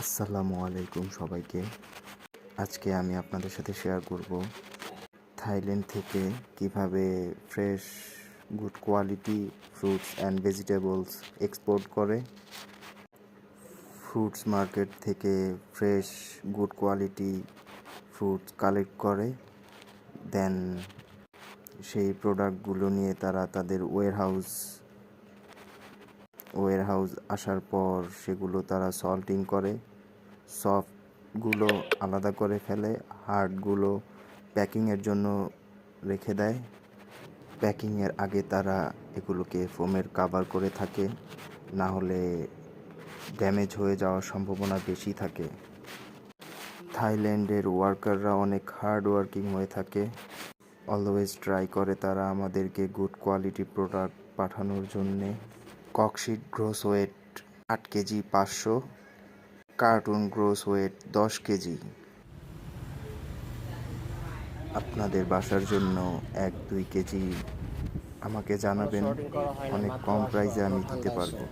আসসালামু আলাইকুম সবাইকে। আজকে আমি আপনাদের সাথে শেয়ার করব থাইল্যান্ড থেকে কিভাবে fresh good quality fruits and vegetables export করে। ফ্রুটস মার্কেট থেকে fresh good quality fruits collect করে, দেন সেই প্রোডাক্টগুলো নিয়ে তারা তাদের ওয়্যারহাউস আসার পর সেগুলো তারা সল্টিং করে, সফটগুলো আলাদা করে ফেলে, হার্ডগুলো প্যাকিংয়ের জন্য রেখে দেয়। প্যাকিংয়ের আগে তারা এগুলোকে ফোমের কাভার করে থাকে, না হলে ড্যামেজ হয়ে যাওয়ার সম্ভাবনা বেশি থাকে। থাইল্যান্ডের ওয়ার্কাররা অনেক হার্ড ওয়ার্কিং হয়ে থাকে, অলওয়েজ ট্রাই করে তারা আমাদেরকে গুড কোয়ালিটি প্রোডাক্ট পাঠানোর জন্যে। ককশিট gross weight 8 KG 500, carton gross weight 10 KG. আপনাদের বাসার জন্য 1-2 কেজি আমাকে জানাবেন, অনেক কম প্রাইসে আমি দিতে পারবো।